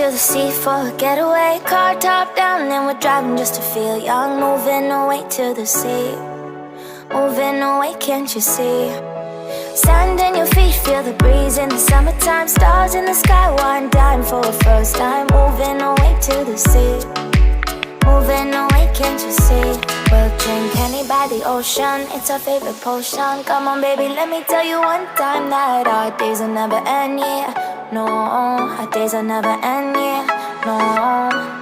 to the sea for a getaway. Car top down and we're driving just to feel young. Moving away to the sea, moving away, can't you see? Sand in your feet, feel the breeze in the summertime. Stars in the sky, one dime for a first time. Moving away to the sea, moving away, can't you see? We'll drink honey by the ocean, it's our favorite potion. Come on baby, let me tell you one time that our days will never end, yeah. No, our days will never end, yeah. No.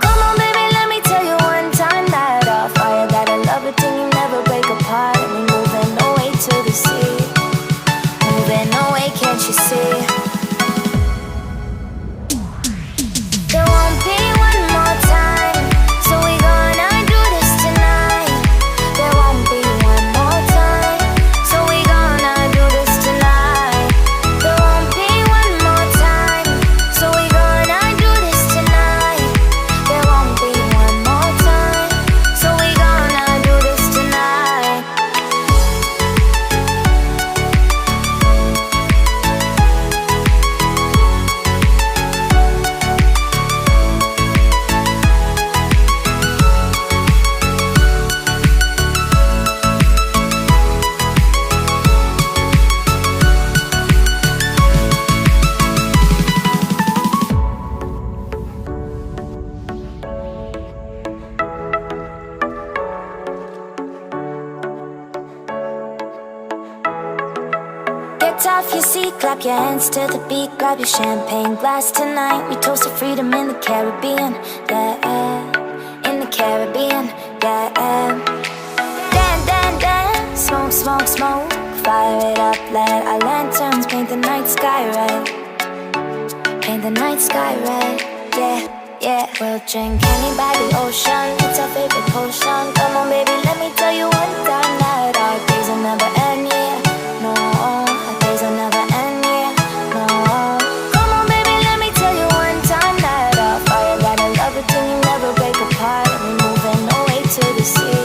Come on baby, let me tell you one time that our fire got a love it till you never break apart. And we moving away to the sea, moving away, can't you see? There won't be one more time, so we gonna do this tonight. There won't be one more time, so we gonna do this tonight. There won't be one more time, so we gonna do this tonight. There won't be one more time, so we gonna do this tonight. Get off your seat, clap your hands to the beat. Grab your champagne glass tonight. We toast to freedom in the Caribbean, yeah. In the Caribbean, yeah. Dance, dance, dance, smoke, smoke, smoke. Fire it up, let our lanterns paint the night sky red. Paint the night sky red, yeah, yeah. We'll drink honey by the ocean, it's our favorite potion. Come on baby, let me tell you one time that our days will never end, yeah. No, our days will never end, yeah. No. Come on baby, let me tell you one time that our fire got a love it till you never break apart. And we moving away to the sea,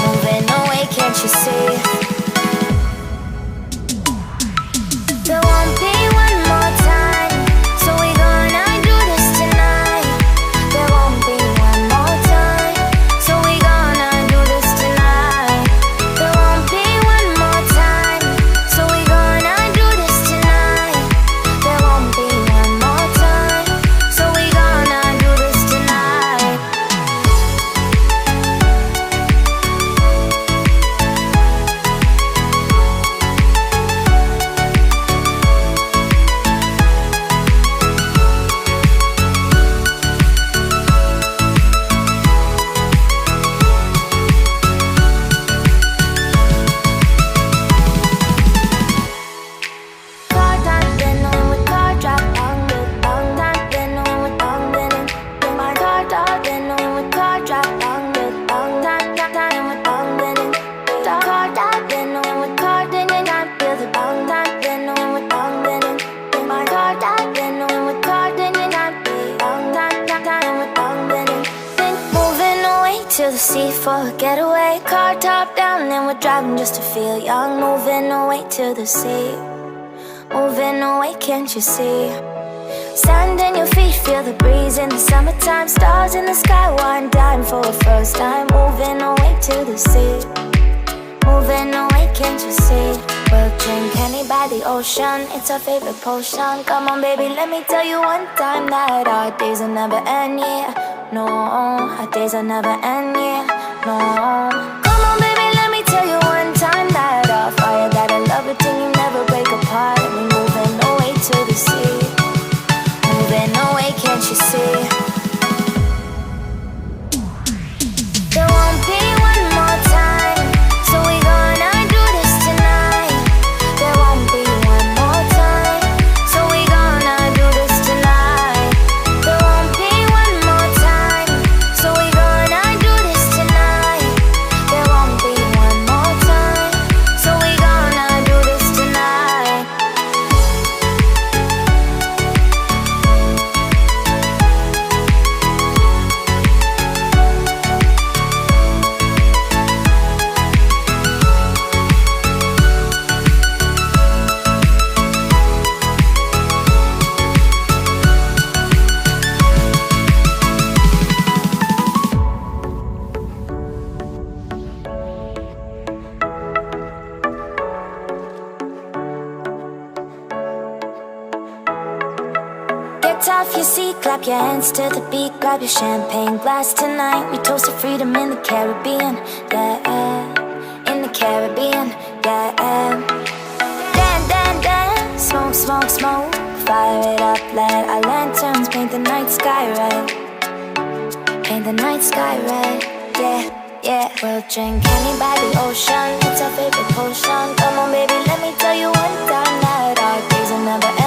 moving away, can't you see? There won't be one more time, so we gonna do this tonight. There won't be one more time, so we gonna do this tonight. There won't be one more time, so we gonna do this tonight. There won't be one more time, so we gonna do this tonight. Car top, then when we car drop, bang it, bang top, then when we bang it. My car top, then when we car drop, bang it, bang top, then we bang it. Car top, then when we car, then you not feel the bang top, then when we bang it. My car top, then when we car, then you not feel bang top, then we bang it. Then moving away to the sea for a getaway. Car top down, and we're driving just to feel young. Moving away to the sea, moving away, can't you see? Sand in your feet, feel the breeze in the summertime. Stars in the sky, one dime for a first time. Moving away to the sea, moving away, can't you see? We'll drink honey by the ocean, it's our favorite potion. Come on baby, let me tell you one time that our days will never end, yeah. No, our days will never end, yeah. No. Come on baby, let me tell you one time that our fire got a love it till you never break apart. And we moving away to the sea, moving away, can't you see? There won't be one more time, so we gonna do this tonight. There won't be one more time, so we gonna do this tonight. There won't be one more time, so we gonna do this tonight. Get off your seat, clap your hands to the beat, grab your champagne glass tonight. We toast to freedom in the Caribbean, yeah, in the Caribbean, yeah. Dance, dance, dance, smoke, smoke, smoke. Fire it up, let our lanterns paint the night sky red. Paint the night sky red, yeah, yeah. We'll drink honey by the ocean, it's our favorite potion. Come on baby, let me tell you one time that our days will never end.